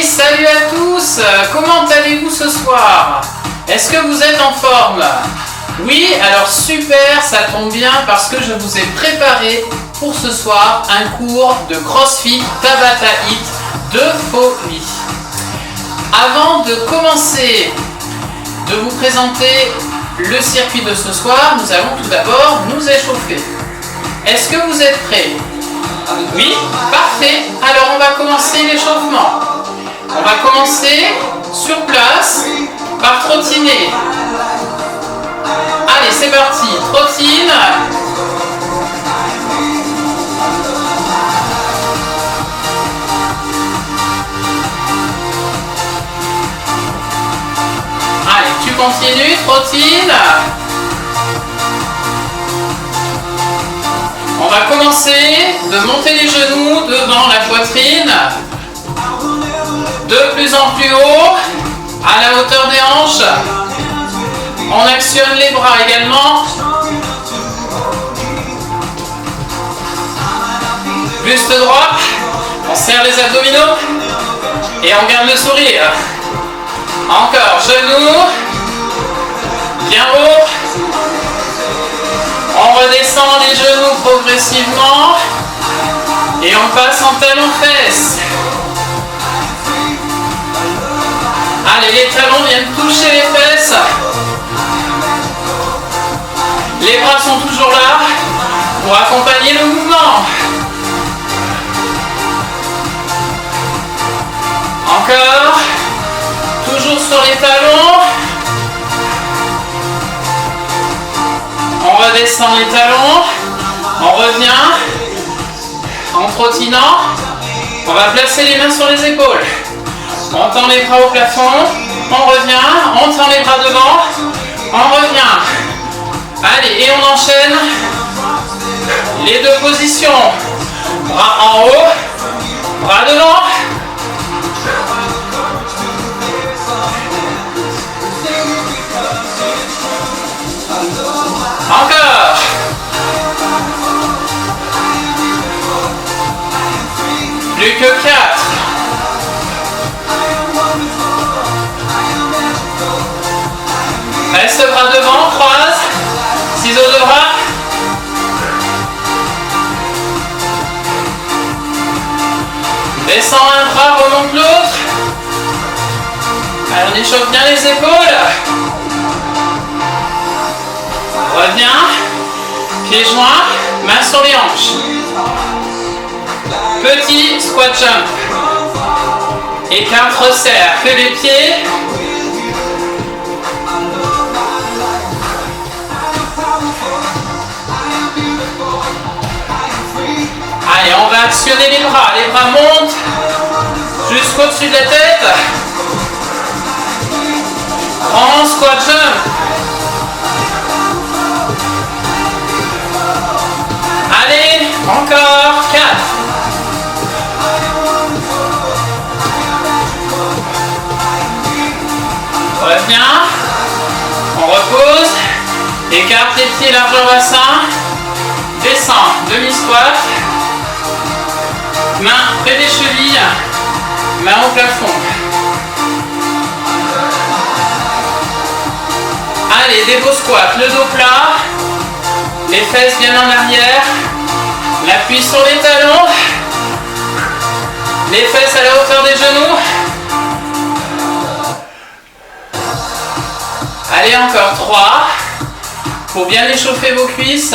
Hey, salut à tous! Comment allez-vous ce soir? Est-ce que vous êtes en forme? Oui, alors super, ça tombe bien parce que je vous ai préparé pour ce soir un cours de CrossFit Tabata Hit de folie. Avant de commencer de vous présenter le circuit de ce soir, nous allons tout d'abord nous échauffer. Est-ce que vous êtes prêts? Oui, parfait. Alors on va commencer l'échauffement. On va commencer sur place par trottiner. Allez, c'est parti. Trottine. Allez, tu continues. Trottine. On va commencer de monter les genoux devant la poitrine, de plus en plus haut, à la hauteur des hanches. On actionne les bras également. Buste droit, on serre les abdominaux et on garde le sourire. Encore, genoux, bien haut. On redescend les genoux progressivement et on passe en talons-fesses. Allez, les talons viennent toucher les fesses. Les bras sont toujours là pour accompagner le mouvement. Encore, toujours sur les talons. On redescend les talons, on revient en trottinant, on va placer les mains sur les épaules, on tend les bras au plafond, on revient, on tend les bras devant, on revient. Allez, et on enchaîne les deux positions, bras en haut, bras devant. Encore. Plus que 4. Reste bras devant, croise. Ciseaux de bras. Descends un bras, remonte l'autre. Allez, on échauffe bien les épaules. Reviens, pieds joints, mains sur les hanches. Petit squat jump. Écarte, resserre, que les pieds. Allez, on va actionner les bras montent jusqu'au-dessus de la tête. Grand squat jump. Allez, encore 4. Reviens. On repose. Écarte les pieds largeur bassin. Descends. Demi-squat. Main près des chevilles. Main au plafond. Allez, des beaux squats. Le dos plat. Les fesses bien en arrière, l'appui sur les talons, les fesses à la hauteur des genoux. Allez, encore 3, pour bien échauffer vos cuisses.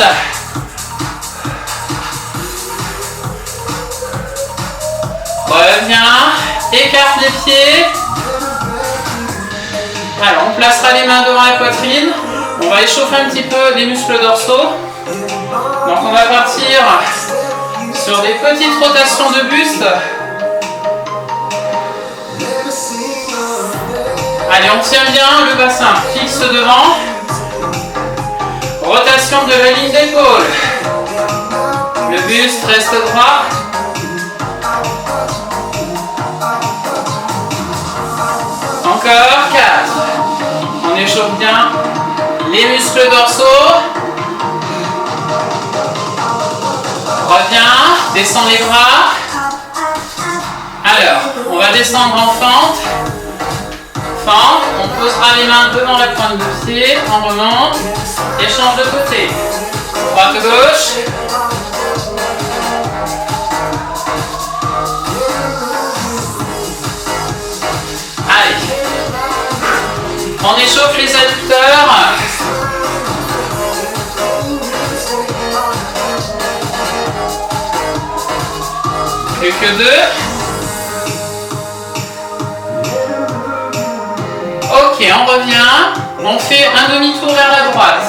Reviens, écarte les pieds. Alors, on placera les mains devant la poitrine. On va échauffer un petit peu les muscles dorsaux. Donc on va partir sur des petites rotations de buste. Allez, on tient bien le bassin fixe devant. Rotation de la ligne d'épaule. Le buste reste droit. Encore 4. On échauffe bien les muscles dorsaux. Reviens, descends les bras. Alors, on va descendre en fente. Fente, on posera les mains devant la pointe de pied, on remonte et change de côté. Droite gauche. Allez. On échauffe les adducteurs. Plus que 2. Ok, on revient. On fait un demi-tour vers la droite.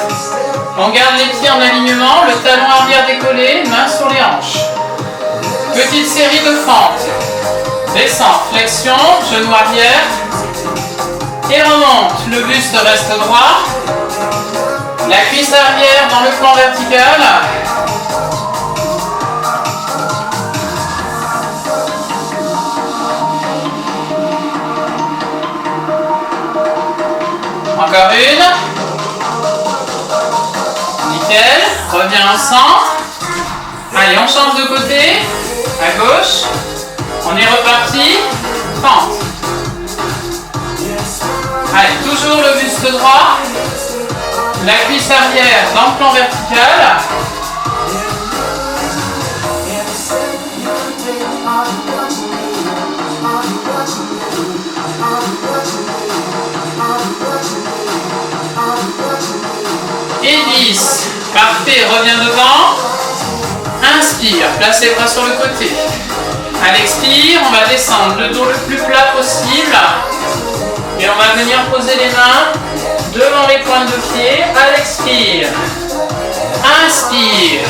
On garde les pieds en alignement, le talon arrière décollé, main sur les hanches. Petite série de fentes. Descend, flexion, genou arrière. Et remonte. Le buste reste droit. La cuisse arrière dans le plan vertical. Encore une. Nickel. Reviens au centre. Allez, on change de côté. À gauche. On est reparti. Fente. Allez, toujours le buste droit. La cuisse arrière dans le plan vertical. Et 10. Parfait, reviens devant. Inspire, place les bras sur le côté. À l'expire, on va descendre le dos le plus plat possible. Et on va venir poser les mains devant les pointes de pied. À l'expire. Inspire.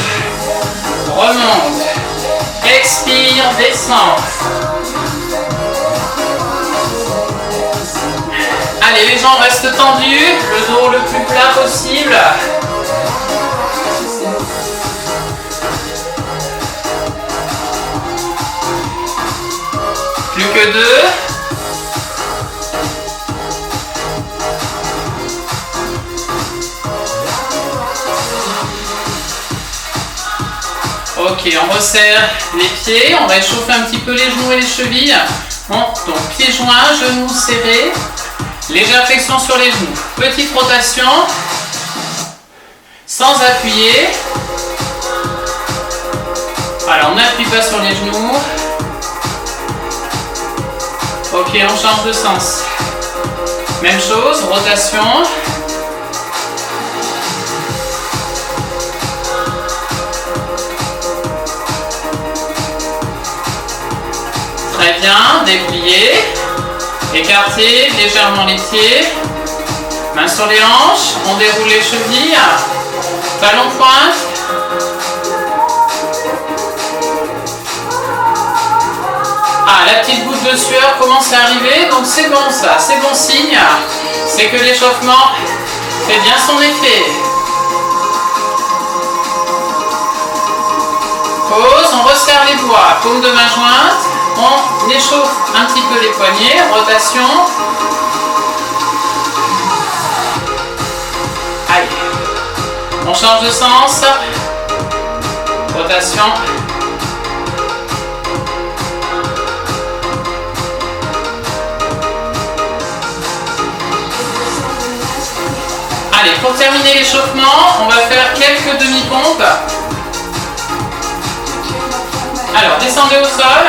Remonte. Expire, descend. Allez, les jambes restent tendues, le dos le plus plat possible. Plus que 2. Ok, on resserre les pieds, on va échauffer un petit peu les genoux et les chevilles. Bon, donc pieds joints, genoux serrés. Légère flexion sur les genoux. Petite rotation. Sans appuyer. Voilà, on n'appuie pas sur les genoux. Ok, on change de sens. Même chose, rotation. Très bien, déplié. Écartez légèrement les pieds. Mains sur les hanches. On déroule les chevilles. Talon pointe. Ah, la petite goutte de sueur commence à arriver. Donc c'est bon ça, c'est bon signe. C'est que l'échauffement fait bien son effet. Pause, on resserre les doigts. Paume de main jointe. On échauffe un petit peu les poignets, rotation. Allez, on change de sens. Rotation. Allez, pour terminer l'échauffement, on va faire quelques demi-pompes. Alors, descendez au sol.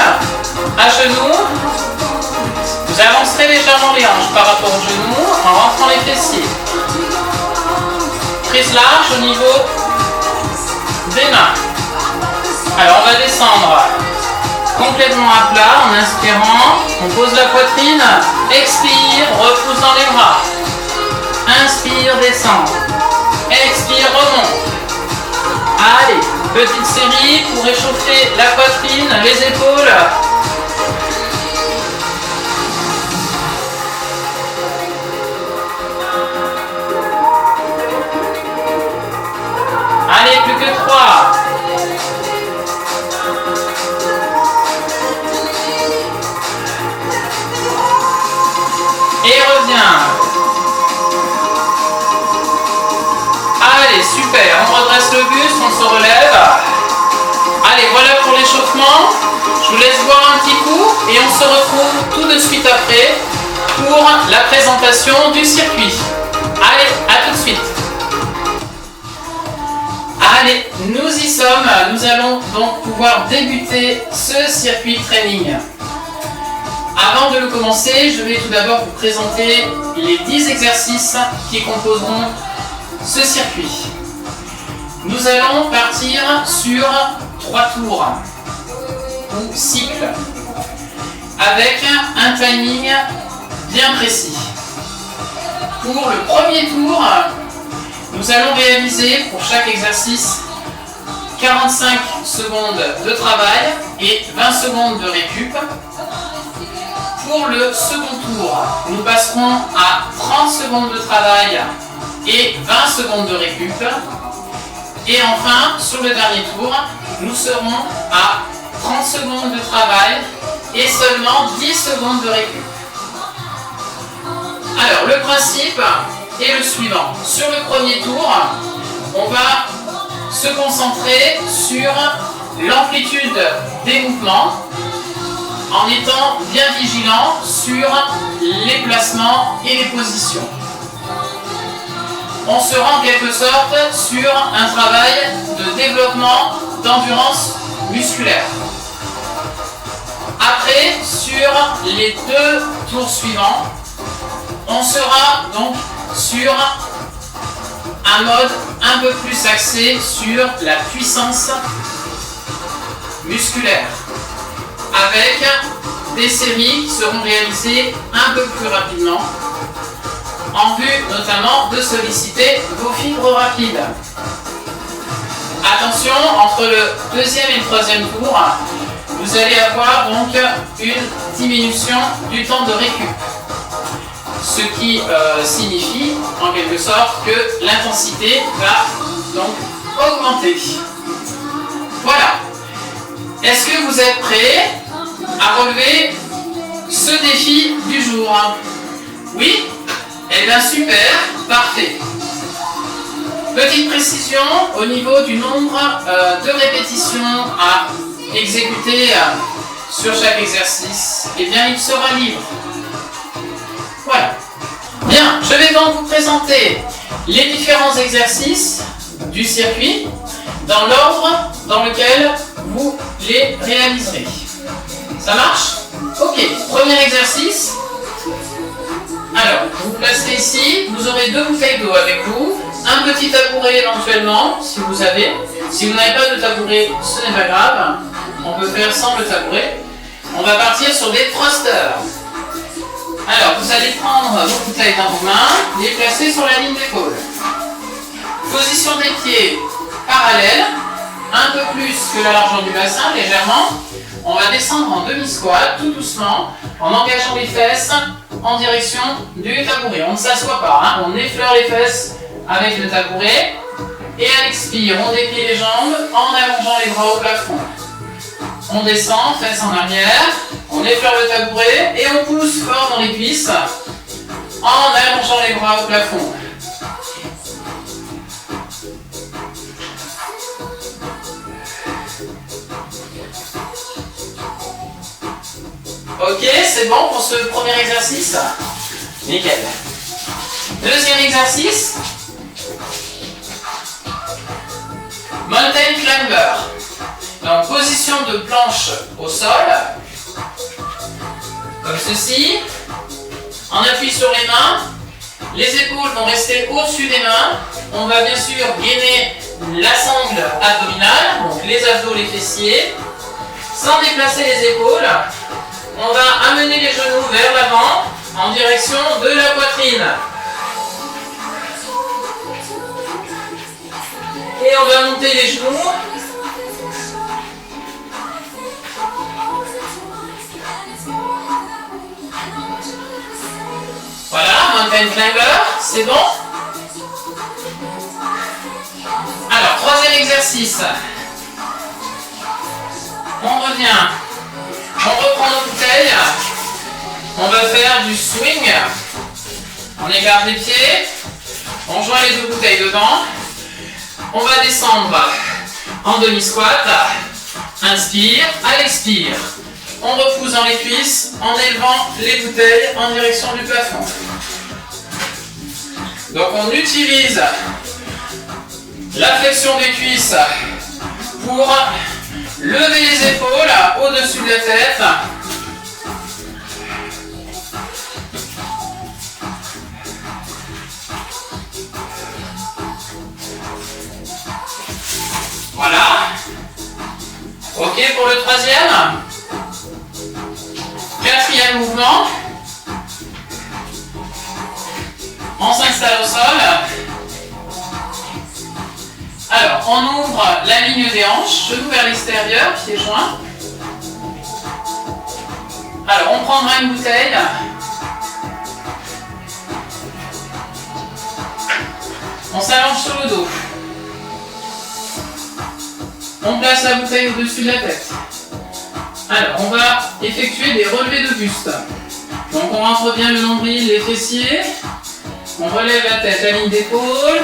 À genoux, vous avancerez légèrement les hanches par rapport aux genoux en rentrant les fessiers. Prise large au niveau des mains. Alors on va descendre complètement à plat en inspirant. On pose la poitrine, expire, repousse dans les bras. Inspire, descend. Expire, remonte. Allez, petite série pour réchauffer la poitrine, les épaules. Allez, plus que 3. Et reviens. Allez, super. On redresse le buste, on se relève. Allez, voilà pour l'échauffement. Je vous laisse boire un petit coup et on se retrouve tout de suite après pour la présentation du circuit. Allez, à tout de suite. Allez, nous y sommes. Nous allons donc pouvoir débuter ce circuit training. Avant de le commencer, je vais tout d'abord vous présenter les 10 exercices qui composeront ce circuit. Nous allons partir sur 3 tours ou cycles avec un timing bien précis. Pour le premier tour, nous allons réaliser pour chaque exercice 45 secondes de travail et 20 secondes de récup. Pour le second tour, nous passerons à 30 secondes de travail et 20 secondes de récup. Et enfin, sur le dernier tour, nous serons à 30 secondes de travail et seulement 10 secondes de récup. Alors, le principe est le suivant. Sur le premier tour, on va se concentrer sur l'amplitude des mouvements en étant bien vigilant sur les placements et les positions. On sera en quelque sorte sur un travail de développement d'endurance musculaire. Après, sur les 2 tours suivants, on sera donc sur un mode un peu plus axé sur la puissance musculaire, avec des séries qui seront réalisées un peu plus rapidement, en vue notamment de solliciter vos fibres rapides. Attention, entre le deuxième et le troisième tour, vous allez avoir donc une diminution du temps de récup. Ce qui signifie en quelque sorte que l'intensité va donc augmenter. Voilà. Est-ce que vous êtes prêts à relever ce défi du jour? Oui? Eh bien super, parfait. Petite précision au niveau du nombre de répétitions à exécuter sur chaque exercice. Eh bien il sera libre. Voilà. Bien, je vais donc vous présenter les différents exercices du circuit dans l'ordre dans lequel vous les réaliserez. Ça marche? Ok, premier exercice. Alors, vous placez ici, vous aurez 2 bouteilles d'eau avec vous, un petit tabouret éventuellement, si vous avez. Si vous n'avez pas de tabouret, ce n'est pas grave, on peut faire sans le tabouret. On va partir sur des thrusters. Alors, vous allez prendre vos bouteilles dans vos mains, les placer sur la ligne d'épaule. Position des pieds parallèle, un peu plus que la largeur du bassin, légèrement. On va descendre en demi-squat, tout doucement, en engageant les fesses en direction du tabouret. On ne s'assoit pas, hein. On effleure les fesses avec le tabouret. Et à l'expire, on déplie les jambes en allongeant les bras au plafond. On descend, fesses en arrière, on effleure le tabouret et on pousse fort dans les cuisses en allongeant les bras au plafond. Ok, c'est bon pour ce premier exercice? Nickel. Deuxième exercice. Mountain Climber. Donc, position de planche au sol. Comme ceci. En appui sur les mains. Les épaules vont rester au-dessus des mains. On va bien sûr gainer la sangle abdominale, donc les abdos, les fessiers. Sans déplacer les épaules. On va amener les genoux vers l'avant en direction de la poitrine. Et on va monter les genoux. Voilà, Mountain Climber, c'est bon? Alors, troisième exercice. On revient. On reprend nos bouteilles, on va faire du swing, on écarte les pieds, on joint les 2 bouteilles dedans, on va descendre en demi-squat, inspire, à l'expire, On repousse dans les cuisses en élevant les bouteilles en direction du plafond. Donc on utilise la flexion des cuisses pour lever les épaules au-dessus de la tête. Voilà. Ok pour le troisième. Quatrième mouvement. On s'installe au sol. Alors, on ouvre la ligne des hanches, genoux vers l'extérieur, pieds joints. Alors, on prendra une bouteille. On s'allonge sur le dos. On place la bouteille au-dessus de la tête. Alors, on va effectuer des relevés de buste. Donc, on rentre bien le nombril, les fessiers. On relève la tête, la ligne d'épaule.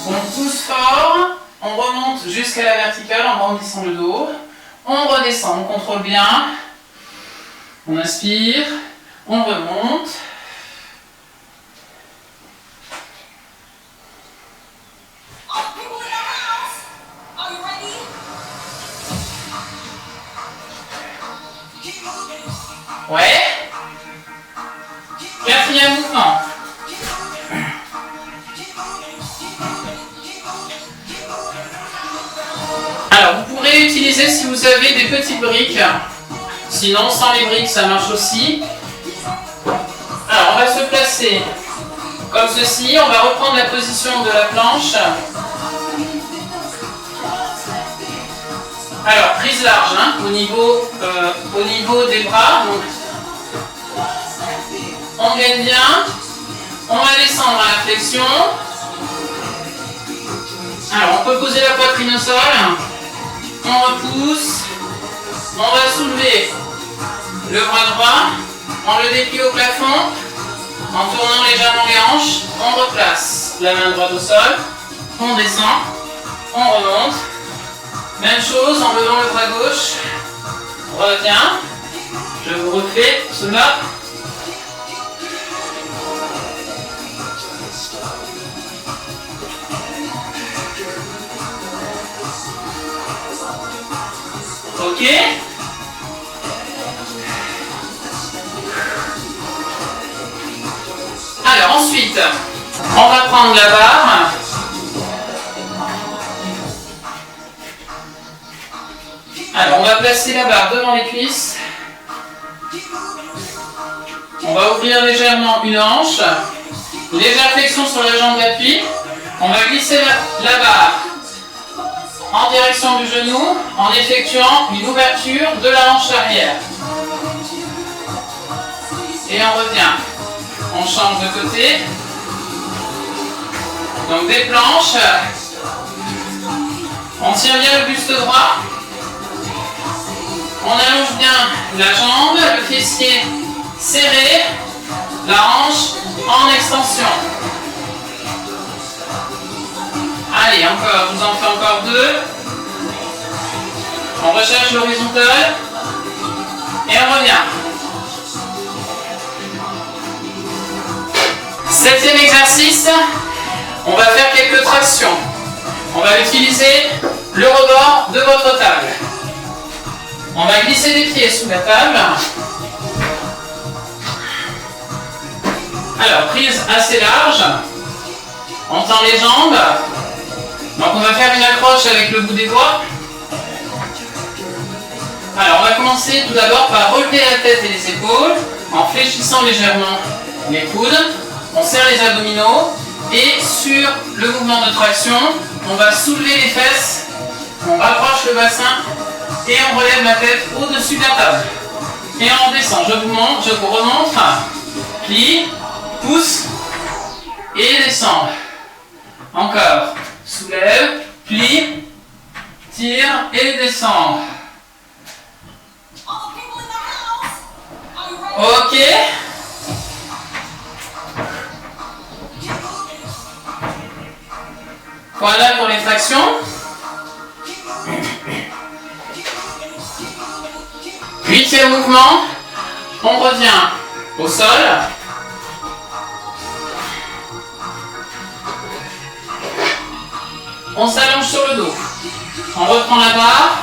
On pousse fort. On remonte jusqu'à la verticale en grandissant le dos. On redescend, on contrôle bien. On inspire. On remonte. Ouais. Quatrième mouvement. Alors, vous pourrez utiliser si vous avez des petites briques. Sinon, sans les briques, ça marche aussi. Alors, on va se placer comme ceci. On va reprendre la position de la planche. Alors, prise large au niveau des bras. Donc, on gagne bien. On va descendre à la flexion. Alors, on peut poser la poitrine au sol. On repousse. On va soulever le bras droit. On le déplie au plafond. En tournant légèrement les hanches, on replace la main droite au sol. On descend. On remonte. Même chose en levant le bras gauche. On retient. Je vous refais cela. Ok. Alors ensuite, on va prendre la barre. Alors on va placer la barre devant les cuisses. On va ouvrir légèrement une hanche. Légère flexion sur la jambe d'appui. On va glisser la barre en direction du genou en effectuant une ouverture de la hanche arrière. Et on revient. On change de côté. Donc des planches. On tient bien le buste droit. On allonge bien la jambe, le fessier serré, la hanche en extension. Allez, encore, je vous en fais encore deux. On recherche l'horizontale. Et on revient. Septième exercice, on va faire quelques tractions. On va utiliser le rebord de votre table. On va glisser les pieds sous la table. Alors, prise assez large. On tend les jambes. Donc on va faire une accroche avec le bout des doigts. Alors on va commencer tout d'abord par relever la tête et les épaules en fléchissant légèrement les coudes. On serre les abdominaux et sur le mouvement de traction, on va soulever les fesses, on rapproche le bassin et on relève la tête au-dessus de la table. Et on descend, je vous remontre, plie, pousse et descend. Encore, soulève, plie, tire et descend. Ok. Voilà pour les tractions. 8e mouvement, on revient au sol. On s'allonge sur le dos. On reprend la barre.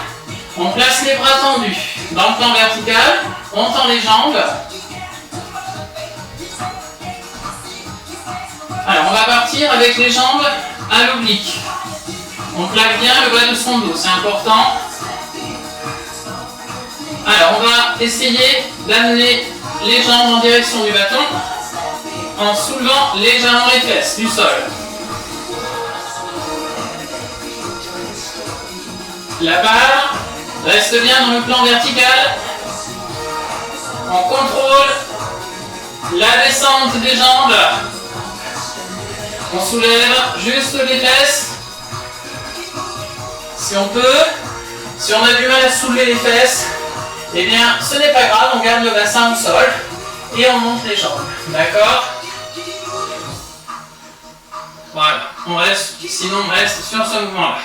On place les bras tendus. Dans le plan vertical, on tend les jambes. Alors, on va partir avec les jambes à l'oblique. On plaque bien le bas de son dos, c'est important. Alors, on va essayer d'amener les jambes en direction du bâton en soulevant légèrement les fesses du sol. La barre reste bien dans le plan vertical. On contrôle la descente des jambes. On soulève juste les fesses. Si on peut, si on a du mal à soulever les fesses, eh bien ce n'est pas grave, on garde le bassin au sol et on monte les jambes. D'accord? Voilà, sinon on reste sur ce mouvement-là.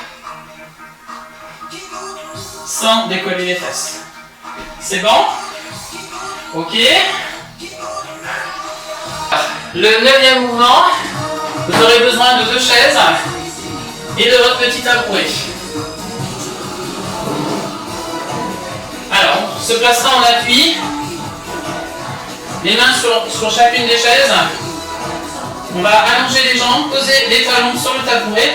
Sans décoller les fesses. C'est bon? Ok. Le 9e mouvement, vous aurez besoin de 2 chaises et de votre petit tabouret. Alors, on se placera en appui, les mains sur chacune des chaises. On va allonger les jambes, poser les talons sur le tabouret.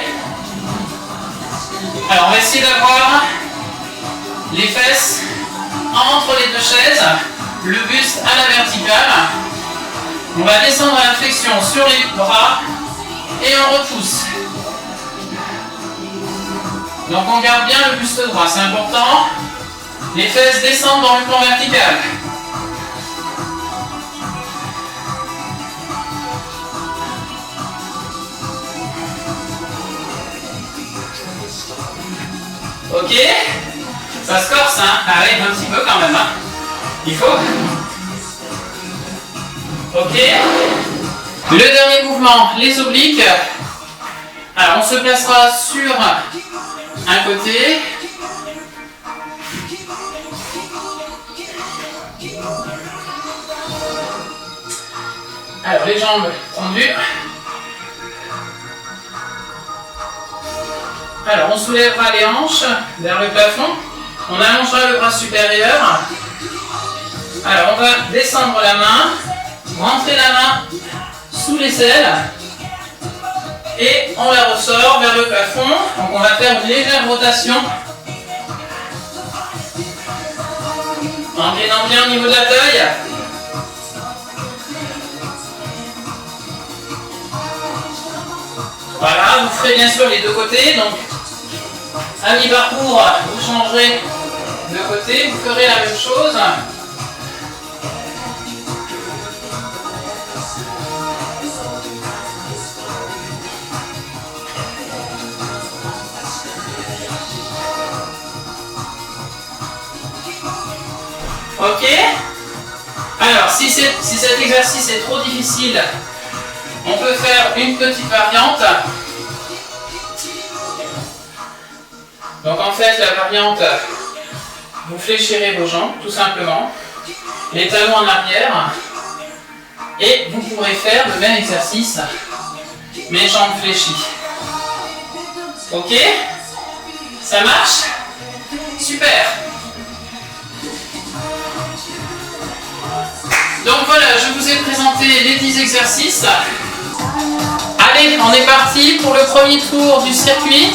Alors, on va essayer d'avoir les fesses entre les 2 chaises, le buste à la verticale. On va descendre à la flexion sur les bras et on repousse. Donc on garde bien le buste droit, c'est important. Les fesses descendent dans le plan vertical. Ok? Ça se corse, hein? Allez, un petit peu quand même, hein? Il faut. Ok? Le dernier mouvement, les obliques. Alors, on se placera sur un côté. Alors, les jambes tendues. Alors, on soulèvera les hanches vers le plafond. On allongera le bras supérieur. Alors, on va descendre la main, rentrer la main sous l'aisselle et on la ressort vers le plafond. Donc, on va faire une légère rotation en gainant bien au niveau de la taille. Voilà, vous ferez bien sûr les 2 côtés. Donc, à mi-parcours, vous changerez de côté, vous ferez la même chose. Ok? Alors, si cet exercice est trop difficile, on peut faire une petite variante. Donc en fait, la variante, vous fléchirez vos jambes, tout simplement, les talons en arrière, et vous pourrez faire le même exercice, mes jambes fléchies. Ok? Ça marche? Super! Donc voilà, je vous ai présenté les 10 exercices. Allez, on est parti pour le premier tour du circuit.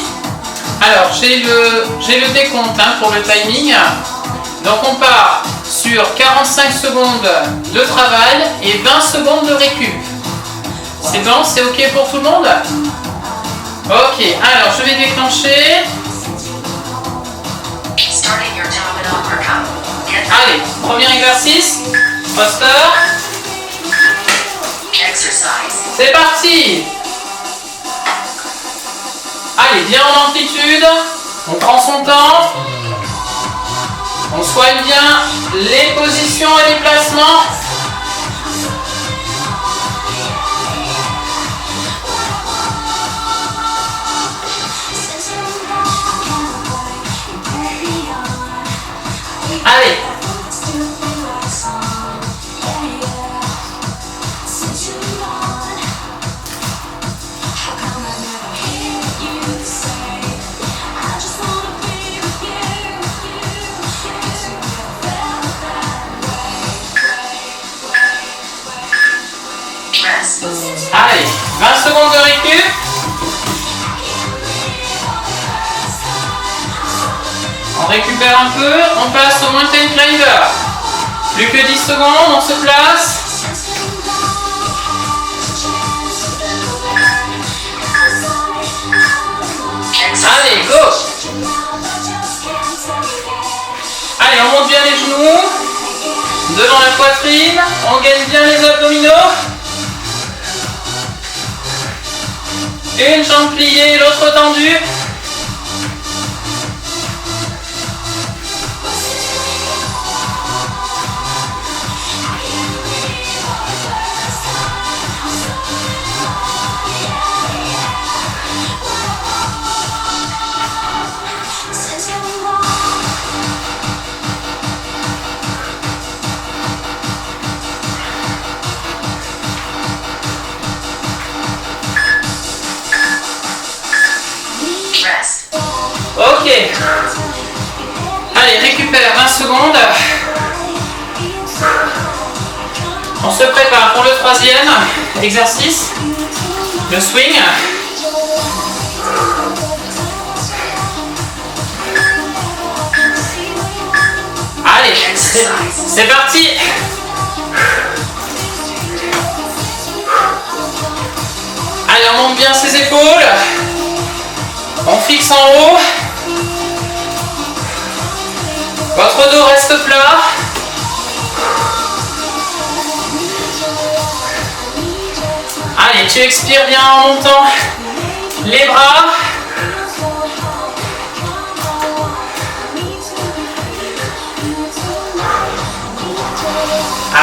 Alors, j'ai le décompte pour le timing. Donc on part sur 45 secondes de travail et 20 secondes de récup. C'est bon? C'est ok pour tout le monde? Ok, alors je vais déclencher. Allez, premier exercice. Poster. C'est parti. Allez, bien en amplitude. On prend son temps. On soigne bien les positions et les placements. Allez. Allez, 20 secondes de récup. On récupère un peu, on passe au mountain climber. Plus que 10 secondes, on se place. Allez, go! Allez, on monte bien les genoux, devant la poitrine, on gaine bien les abdominaux. Une jambe pliée, l'autre tendue. Ok. Allez, récupère 20 secondes. On se prépare pour le troisième exercice, le swing. Allez, c'est parti. Allez, on monte bien ses épaules. On fixe en haut. Votre dos reste plat. Allez, tu expires bien en montant les bras.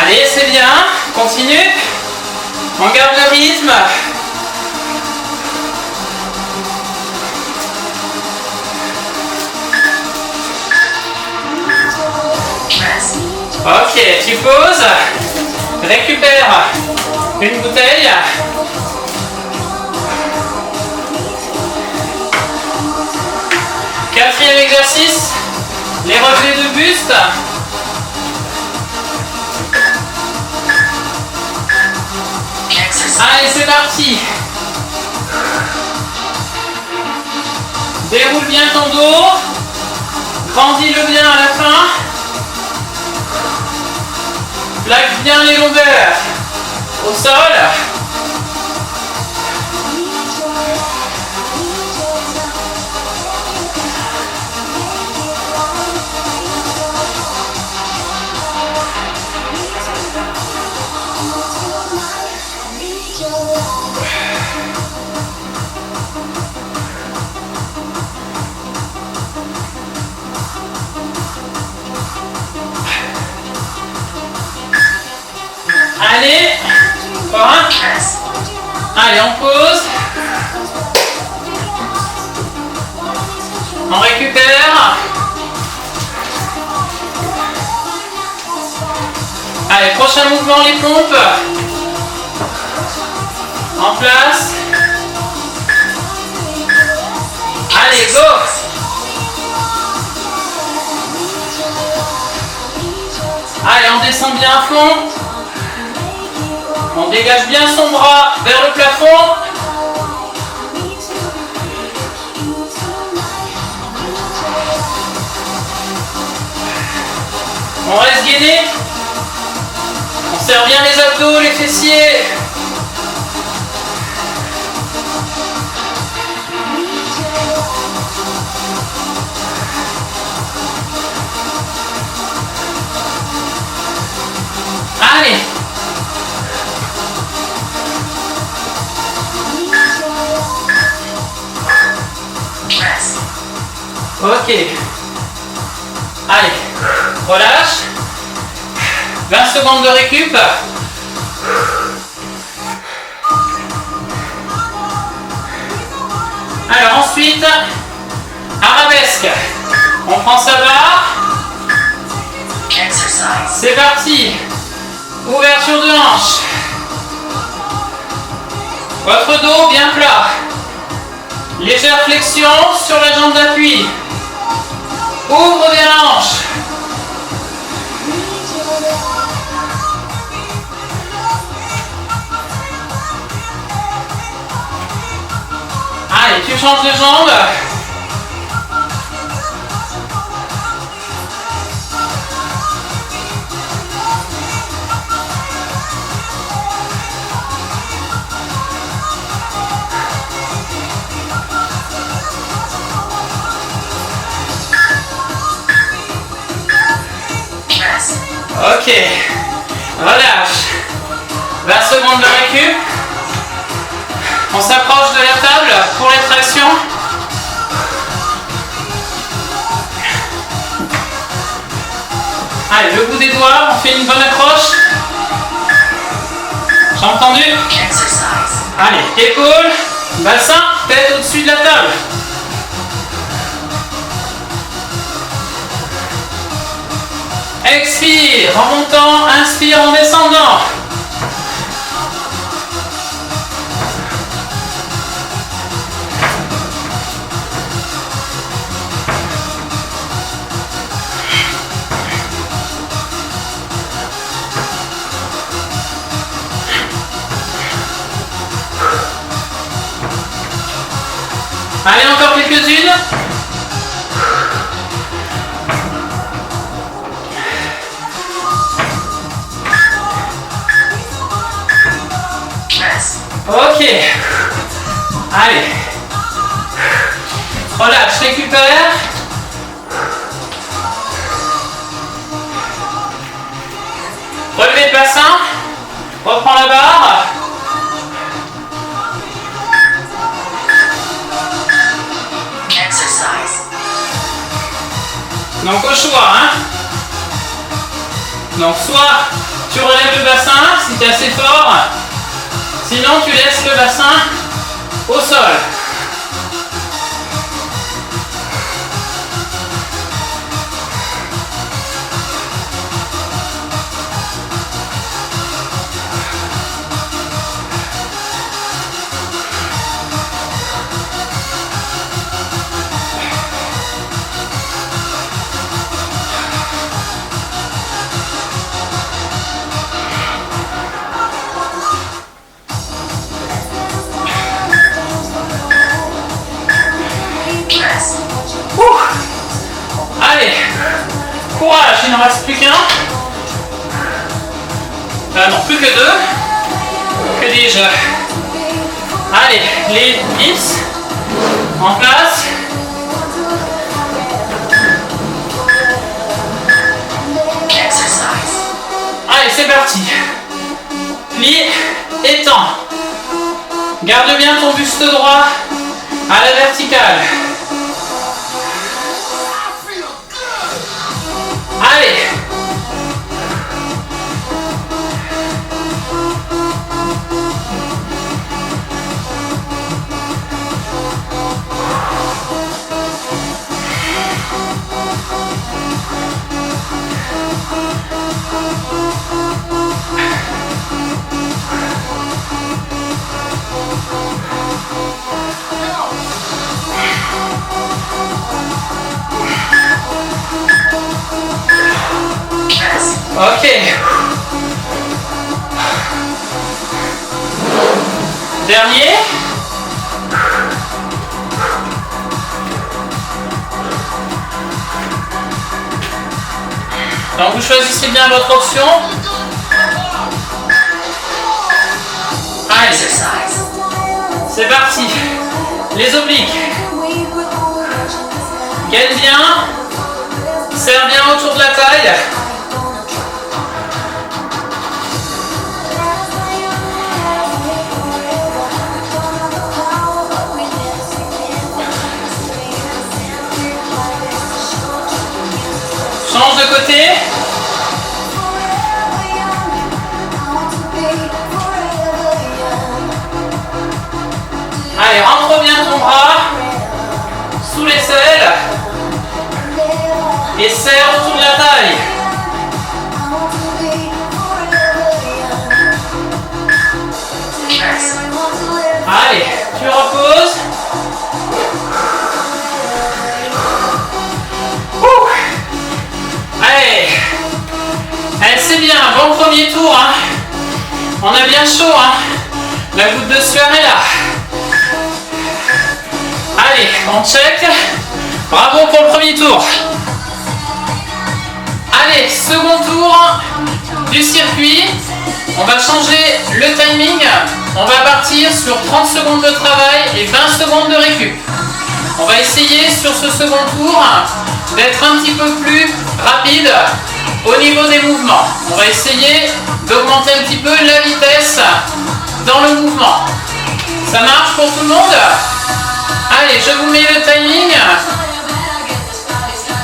Allez, c'est bien. Continue. On garde le rythme. Ok, tu poses, récupère une bouteille. Quatrième exercice, les relevés de buste. Allez, c'est parti. Déroule bien ton dos, grandis-le bien à la fin. Plaque bien les lombaires au sol. Allez, encore un. Allez, on pose. On récupère. Allez, prochain mouvement, les pompes. En place. Allez, go. Allez, on descend bien à fond. On dégage bien son bras vers le plafond. On reste gainé. On serre bien les abdos, les fessiers. Allez. Ok. Allez, relâche. 20 secondes de récup. Alors ensuite, arabesque. On prend sa barre. C'est parti. Ouverture de hanche. Votre dos bien plat. Légère flexion sur la jambe d'appui. Ouvre bien la hanche. change de jambe. Ok, relâche. 20 secondes de récup. On s'approche de la table pour les tractions. Allez, le bout des doigts, on fait une bonne accroche. J'ai entendu? Allez, épaules, bassin, tête au-dessus de la table. Expire en montant, inspire en descendant. Allez, encore quelques-unes. Ok. Allez. Relâche, récupère. Relevé de bassin. Reprends la barre. Donc au choix, hein. Donc soit tu relèves le bassin si tu es assez fort, sinon tu laisses le bassin au sol. Allez, courage, il n'en reste plus qu'un. Non, plus que deux. Que dis-je? Allez, les dips en place. Allez, c'est parti. Plie, étends. Garde bien ton buste droit à la verticale. Allez. Ok. Dernier. Donc vous choisissez bien votre option. Allez. C'est parti. Les obliques. Gaine bien. Serre bien autour de la taille. Change de côté. Allez, rentre bien ton bras sous l'aisselle et serre autour de la taille. Allez, tu reposes. Allez, c'est bien, bon premier tour, hein. On a bien chaud, hein. La goutte de sueur est là. Allez, on check. Bravo pour le premier tour. Allez, second tour du circuit. On va changer le timing. On va partir sur 30 secondes de travail et 20 secondes de récup. On va essayer sur ce second tour d'être un petit peu plus rapide au niveau des mouvements. On va essayer d'augmenter un petit peu la vitesse dans le mouvement. Ça marche pour tout le monde? Allez, je vous mets le timing.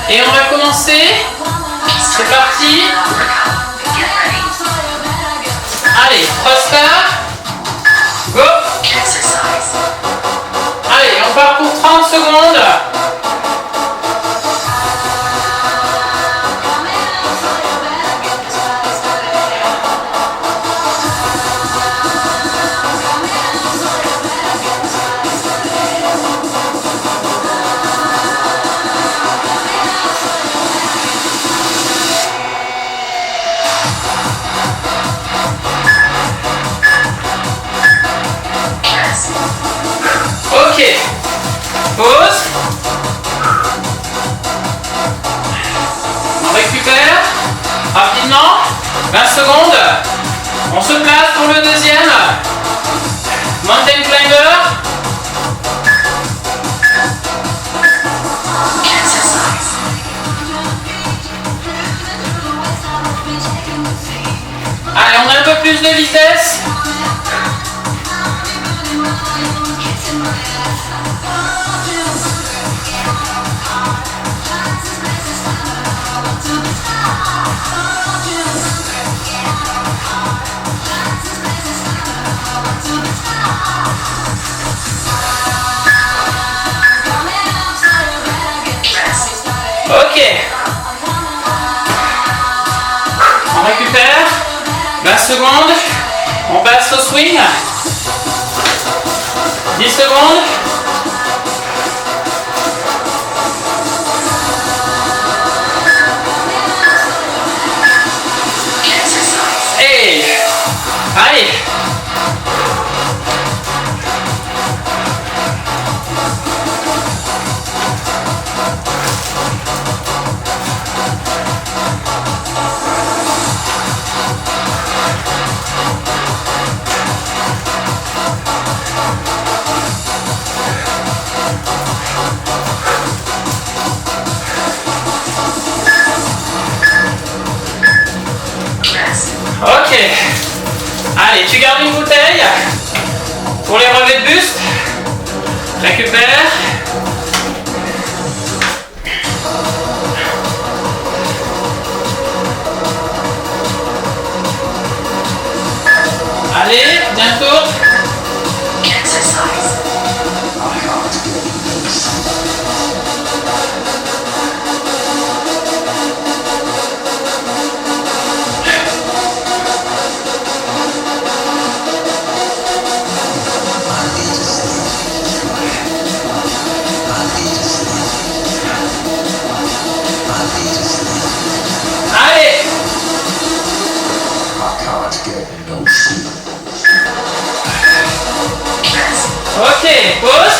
Et on va commencer. C'est parti. Allez, thrusters. Go. Allez, on part pour 30 secondes. Ok, pause. On récupère rapidement, 20 secondes. On se place pour le deuxième. Mountain climber. Allez, on a un peu plus de vitesse. Ok. On récupère. 20 secondes. On passe au swing. 10 secondes. Et allez. Ok. Allez, tu gardes une bouteille pour les relevés de buste. Récupère. Allez, bientôt. Allez. Ok, pause.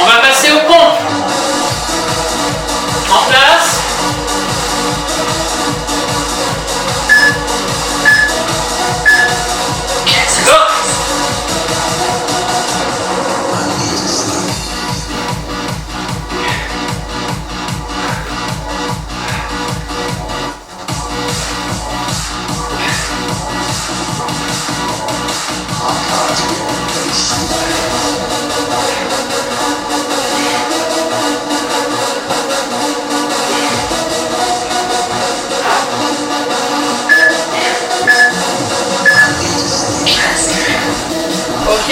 On va passer au pont. En place. Go. Ok.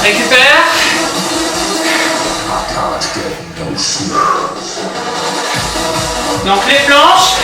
Récupère. Donc les planches.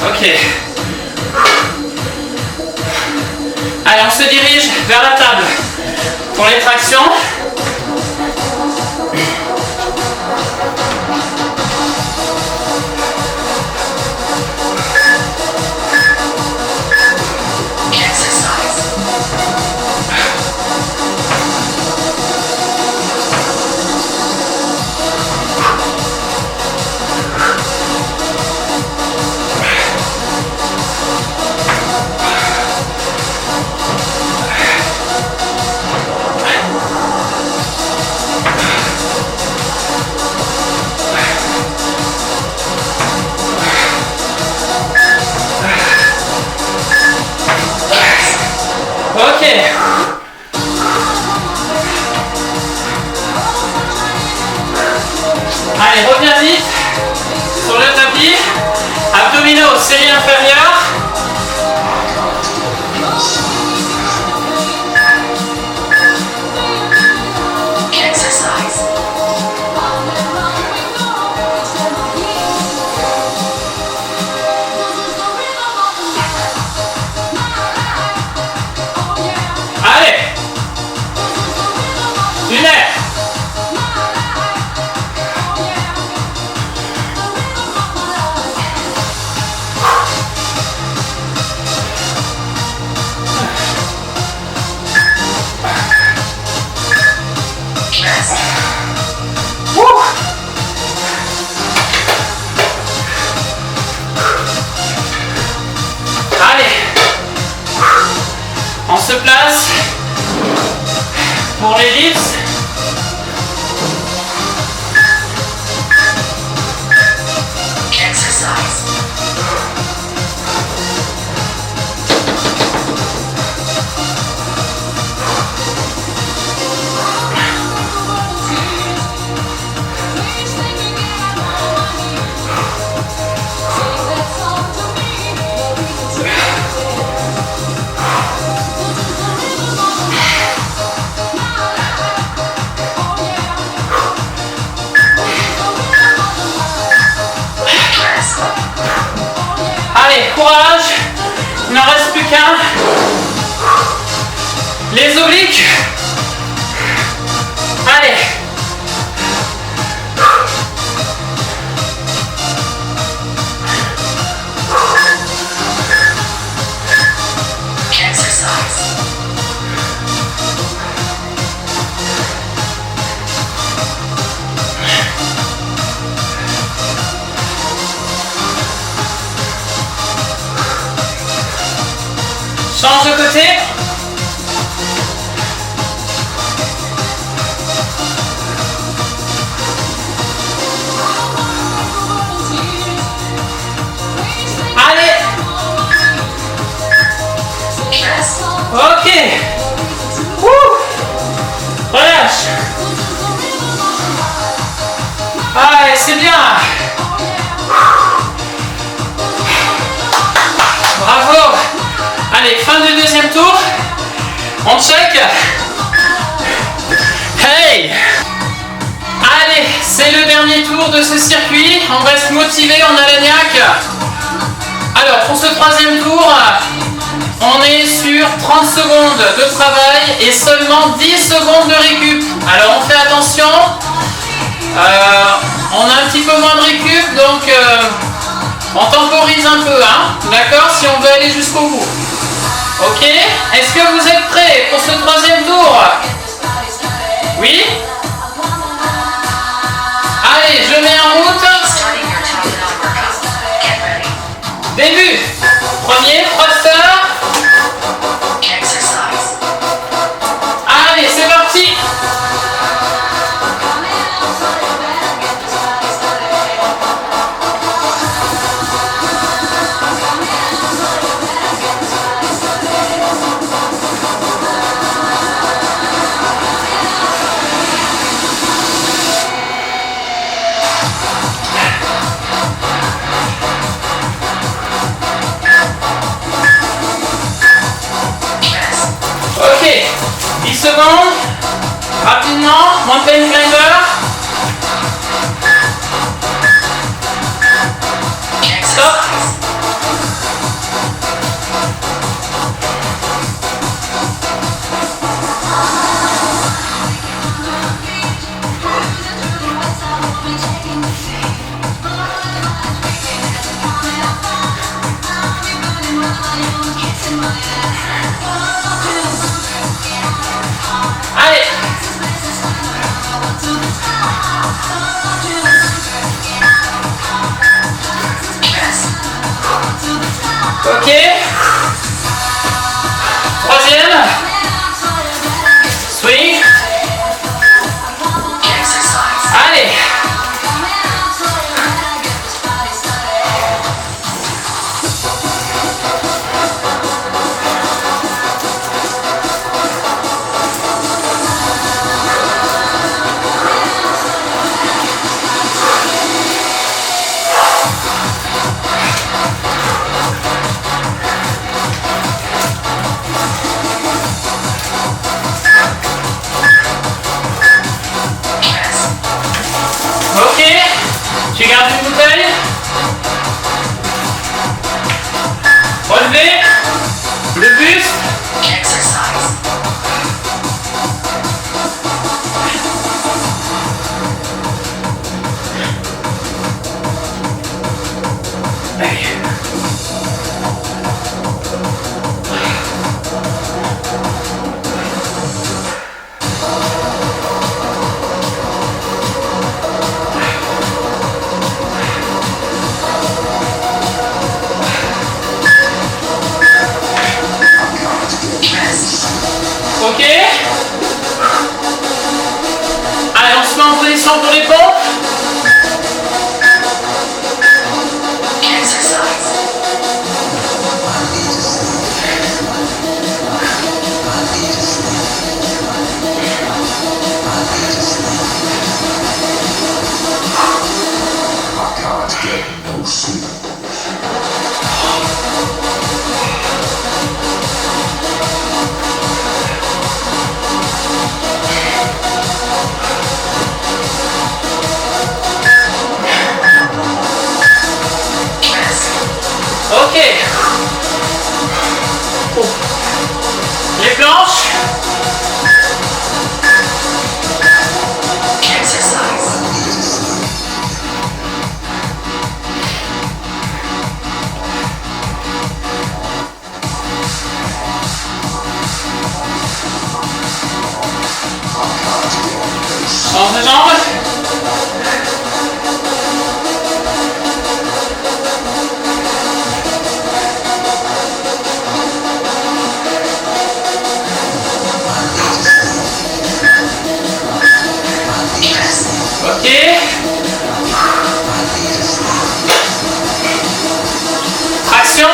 Ok. Allez, on se dirige vers la table pour les tractions. Ok. Allez, reviens vite sur le tapis. Abdominaux, série inférieure. Allez. Une heure. Allez, on se place pour les dips. Allez, courage, il n'en reste plus qu'un. Les obliques. Allez. Change de côté. Allez. Ok. Relâche. Allez, c'est bien. Bravo. Allez, fin du deuxième tour. On check. Hey. Allez, c'est le dernier tour de ce circuit. On reste motivé, on a la niaque. Alors, pour ce troisième tour, on est sur 30 secondes de travail et seulement 10 secondes de récup. Alors, on fait attention. On a un petit peu moins de récup, donc on temporise un peu, hein. D'accord, si on veut aller jusqu'au bout. Ok, est-ce que vous êtes prêts pour ce troisième tour? Oui? Allez, je mets en route. Début. Premier, thruster. Allez, c'est parti. Ok, 10 secondes, rapidement, mountain climber. Stop. Allez. Ok. Troisième. Swing. Allez. Ok, tu gardes une bouteille. Relevez le buste. Ok. Allez, on se met en position pour les pompes. Ok. Les planches. Change de jambe. Ok. Traction.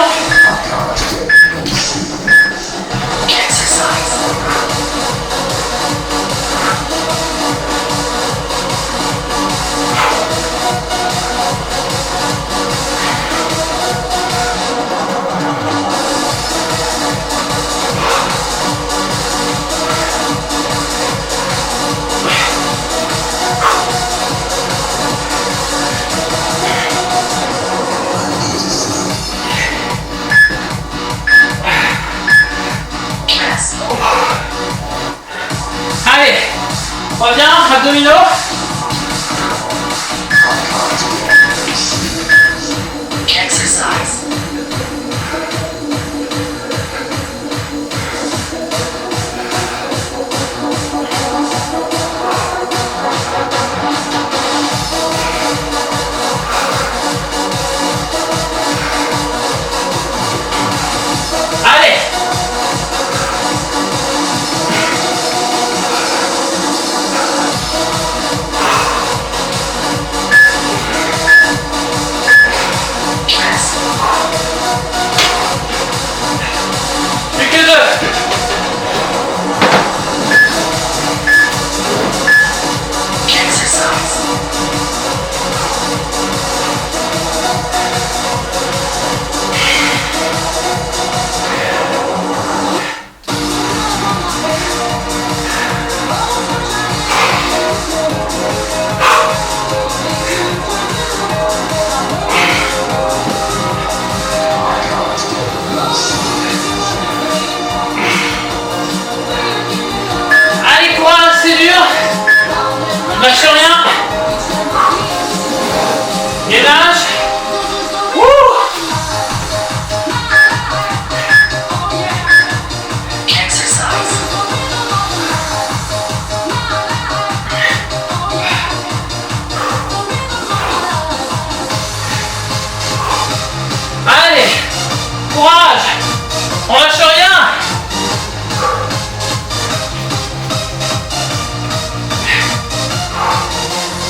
Allez, reviens, abdominaux. Allez. Plus que deux. Allez, courage, c'est dur. Lâche rien. Gainage. Wouh. Courage! On lâche rien!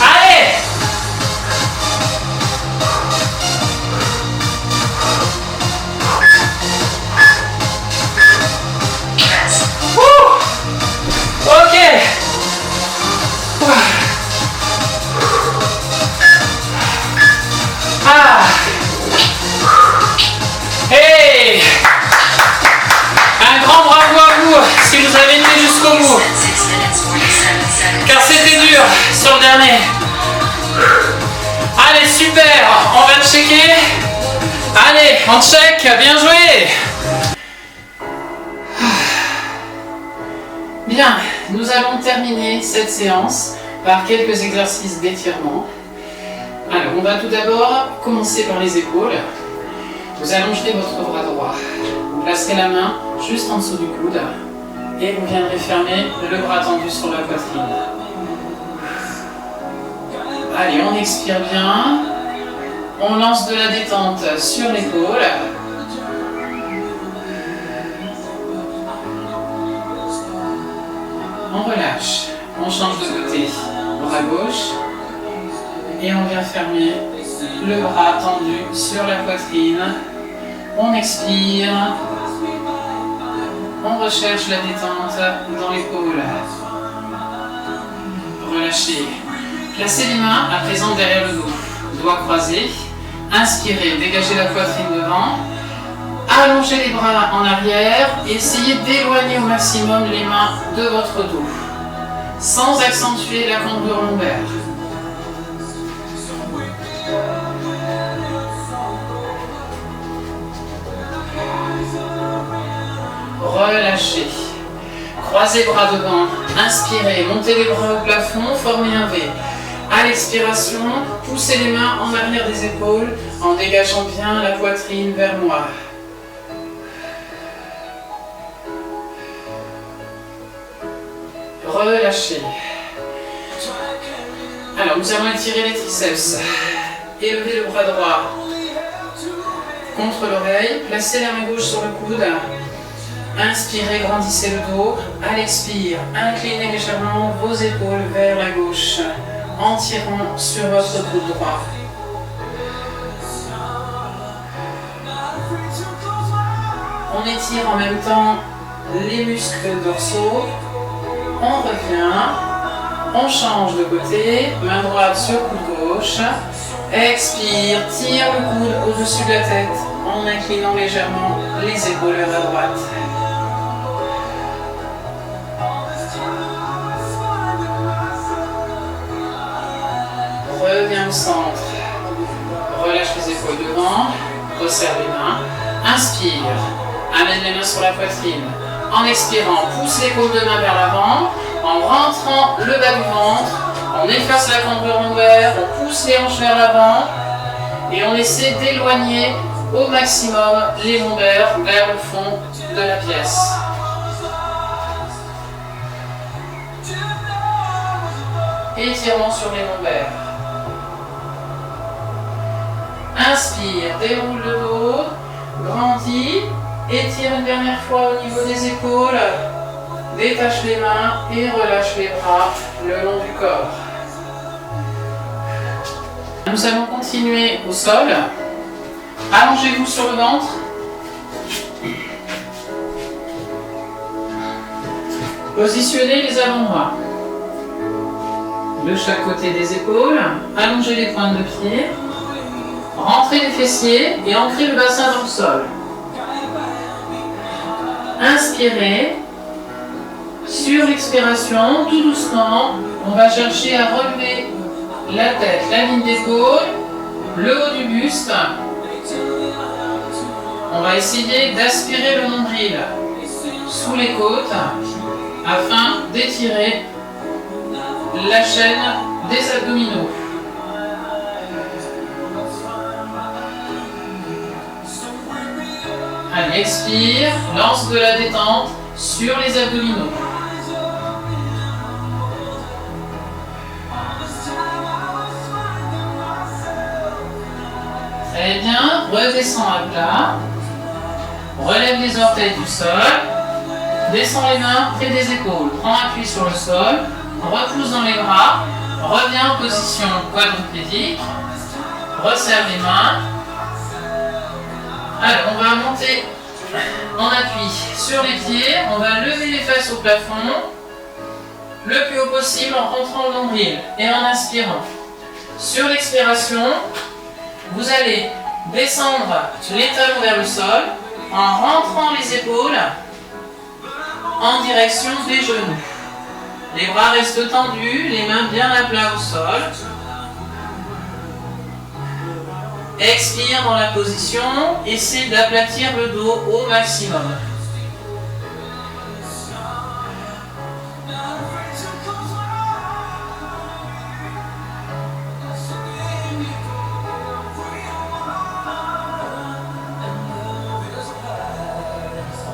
Allez! Ok. Ah. Hey. Un grand bravo à vous si vous avez été jusqu'au bout. Car c'était dur sur le dernier. Allez, super. On va checker. Allez, on check. Bien joué. Bien, nous allons terminer cette séance par quelques exercices d'étirement. Alors, on va tout d'abord commencer par les épaules. Vous allongerez votre bras droit. Vous placerez la main juste en dessous du coude et vous viendrez fermer le bras tendu sur la poitrine. Allez, on expire bien. On lance de la détente sur l'épaule. On relâche, on change de côté, bras gauche, et on vient fermer le bras tendu sur la poitrine. On expire, on recherche la détente dans l'épaule. Relâchez. Placez les mains à présent derrière le dos, doigts croisés. Inspirez, dégagez la poitrine devant. Allongez les bras en arrière et essayez d'éloigner au maximum les mains de votre dos, sans accentuer la cambrure lombaire. Relâchez. Croisez bras devant. Inspirez, montez les bras au plafond, formez un V. À l'expiration, poussez les mains en arrière des épaules en dégageant bien la poitrine vers moi. Relâchez. Alors, nous allons étirer les triceps. Élevez le bras droit contre l'oreille. Placez la main gauche sur le coude. Inspirez, grandissez le dos. À l'expire, inclinez légèrement vos épaules vers la gauche en tirant sur votre coude droit. On étire en même temps les muscles dorsaux. On revient, on change de côté, main droite sur coude gauche, expire, tire le coude au-dessus de la tête en inclinant légèrement les épaules vers la droite. Reviens au centre, relâche les épaules devant, resserre les mains, inspire, amène les mains sur la poitrine. En expirant, pousse l'épaule de main vers l'avant. En rentrant le bas du ventre, on efface la cambrure lombaire, on pousse les hanches vers l'avant et on essaie d'éloigner au maximum les lombaires vers le fond de la pièce. Étirement sur les lombaires. Inspire, déroule le dos, grandis. Étire une dernière fois au niveau des épaules, détache les mains et relâche les bras le long du corps. Nous allons continuer au sol. Allongez-vous sur le ventre. Positionnez les avant-bras de chaque côté des épaules. Allongez les pointes de pied. Rentrez les fessiers et ancrez le bassin dans le sol. Inspirez. Sur l'expiration, tout doucement, on va chercher à relever la tête, la ligne d'épaule, le haut du buste. On va essayer d'aspirer le nombril sous les côtes afin d'étirer la chaîne des abdominaux. Allez, expire, lance de la détente sur les abdominaux. Très bien, redescends à plat. Relève les orteils du sol. Descends les mains près des épaules. Prends appui sur le sol. Repousse dans les bras. Reviens en position quadrupédique. Resserre les mains. Alors, on va monter en appui sur les pieds. On va lever les fesses au plafond. Le plus haut possible en rentrant le nombril et en inspirant. Sur l'expiration, vous allez descendre les talons vers le sol en rentrant les épaules en direction des genoux. Les bras restent tendus, les mains bien à plat au sol. Expire dans la position, essaie d'aplatir le dos au maximum.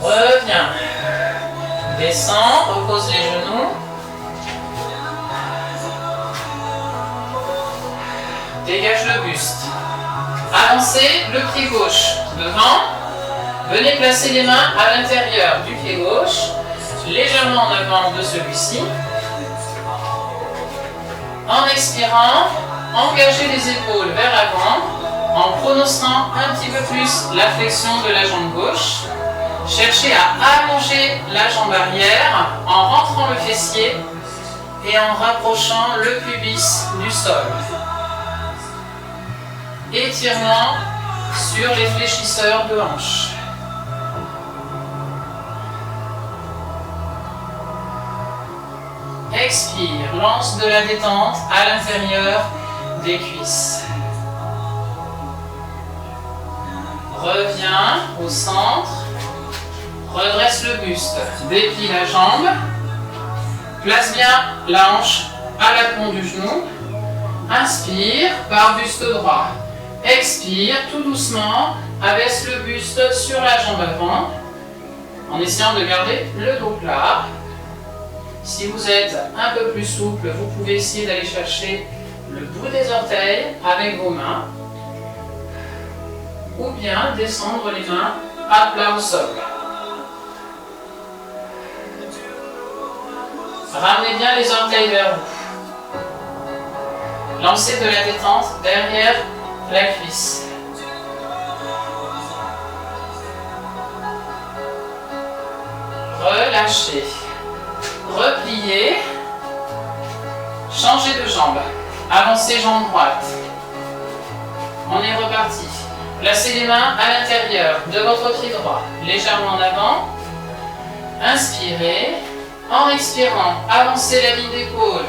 Reviens. Descends, repose les genoux. Dégage le buste. Avancez le pied gauche devant. Venez placer les mains à l'intérieur du pied gauche, légèrement en avant de celui-ci. En expirant, engagez les épaules vers l'avant en prononçant un petit peu plus la flexion de la jambe gauche. Cherchez à allonger la jambe arrière en rentrant le fessier et en rapprochant le pubis du sol. Étirement sur les fléchisseurs de hanches. Expire, lance de la détente à l'intérieur des cuisses. Reviens au centre. Redresse le buste, déplie la jambe, place bien la hanche à l'aplomb du genou, inspire par buste droit, expire tout doucement, abaisse le buste sur la jambe avant, en essayant de garder le dos plat. Si vous êtes un peu plus souple, vous pouvez essayer d'aller chercher le bout des orteils avec vos mains, ou bien descendre les mains à plat au sol. Ramenez bien les orteils vers vous. Lancez de la détente derrière la cuisse. Relâchez. Repliez. Changez de jambe. Avancez jambe droite. On est reparti. Placez les mains à l'intérieur de votre pied droit, légèrement en avant. Inspirez. En expirant, avancez la ligne d'épaule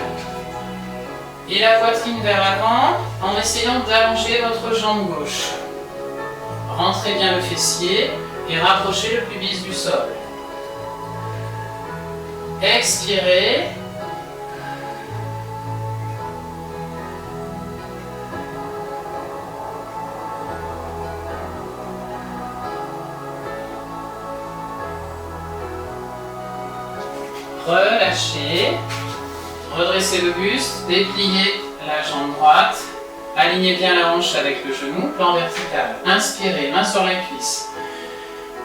et la poitrine vers l'avant en essayant d'allonger votre jambe gauche. Rentrez bien le fessier et rapprochez le pubis du sol. Expirez. Relâchez, redressez le buste, dépliez la jambe droite, alignez bien la hanche avec le genou, plan vertical. Inspirez, main sur la cuisse.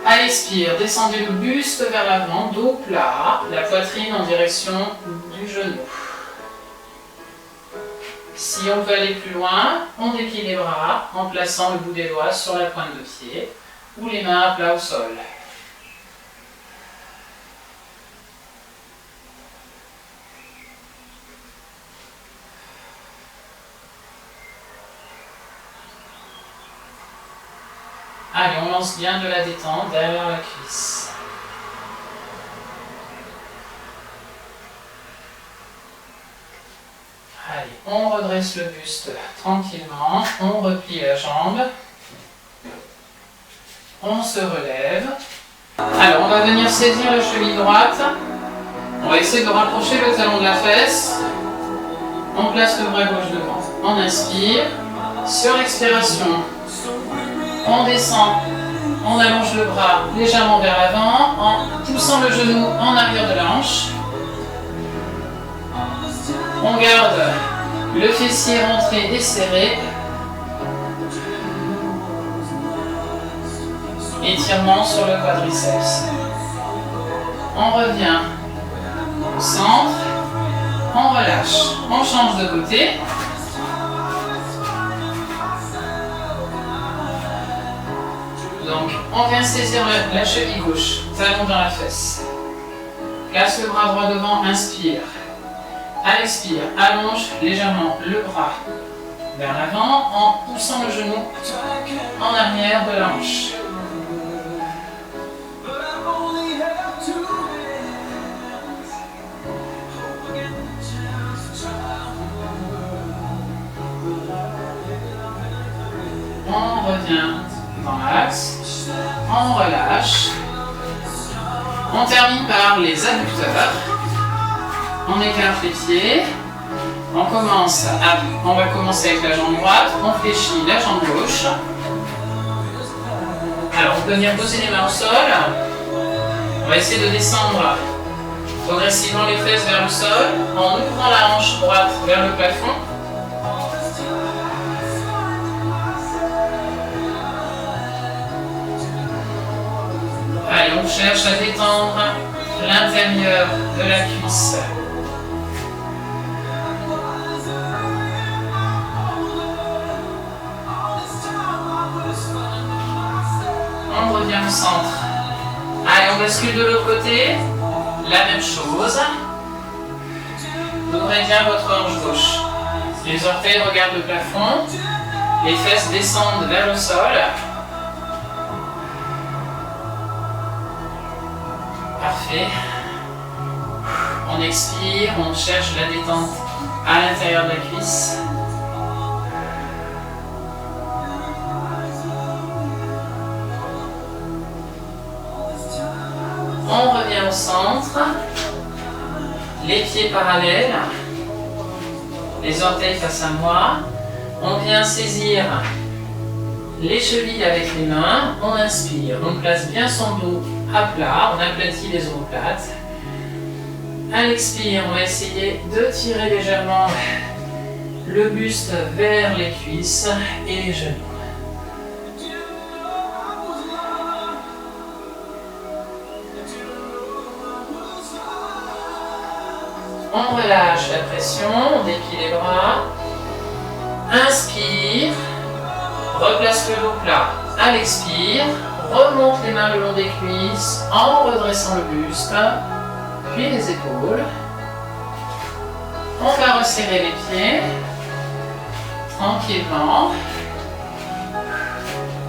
À l'expire, descendez le buste vers l'avant, dos plat, la poitrine en direction du genou. Si on veut aller plus loin, on déplie les bras en plaçant le bout des doigts sur la pointe de pied ou les mains à plat au sol. Allez, on lance bien de la détente derrière la cuisse. Allez, on redresse le buste tranquillement, on replie la jambe, on se relève. Alors, on va venir saisir la cheville droite. On va essayer de rapprocher le talon de la fesse. On place le bras gauche devant. On inspire. Sur l'expiration, on descend, on allonge le bras légèrement vers l'avant en poussant le genou en arrière de la hanche. On garde le fessier rentré et serré. Étirement sur le quadriceps. On revient au centre. On relâche. On change de côté. Donc, on vient saisir la cheville gauche, talon dans la fesse. Place le bras droit devant, inspire. À l'expire, allonge légèrement le bras vers l'avant en poussant le genou en arrière de la hanche. On revient dans l'axe, on relâche, on termine par les adducteurs, on écarte les pieds, on va commencer avec la jambe droite, on fléchit la jambe gauche. Alors on peut venir poser les mains au sol, on va essayer de descendre progressivement les fesses vers le sol en ouvrant la hanche droite vers le plafond. Allez, on cherche à détendre l'intérieur de la cuisse. On revient au centre. Allez, on bascule de l'autre côté. La même chose. Ouvrez bien votre hanche gauche. Les orteils regardent le plafond. Les fesses descendent vers le sol. Parfait. On expire, on cherche la détente à l'intérieur de la cuisse. On revient au centre. Les pieds parallèles. Les orteils face à moi. On vient saisir les chevilles avec les mains. On inspire. On place bien son dos à plat, on aplatit les omoplates. À l'expire, on va essayer de tirer légèrement le buste vers les cuisses et les genoux. On relâche la pression, on déplie les bras. Inspire, replace le dos plat. À l'expire, remonte les mains le long des cuisses en redressant le buste, puis les épaules. On va resserrer les pieds tranquillement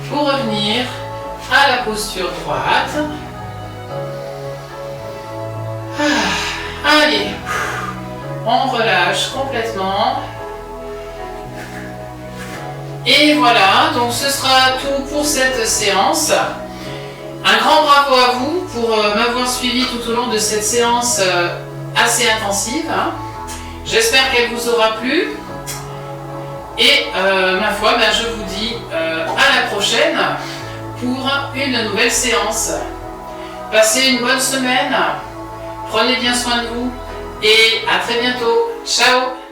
pour revenir à la posture droite. Allez, on relâche complètement. Et voilà, donc ce sera tout pour cette séance. Un grand bravo à vous pour m'avoir suivi tout au long de cette séance assez intensive. J'espère qu'elle vous aura plu. Et ma foi, je vous dis à la prochaine pour une nouvelle séance. Passez une bonne semaine. Prenez bien soin de vous. Et à très bientôt. Ciao!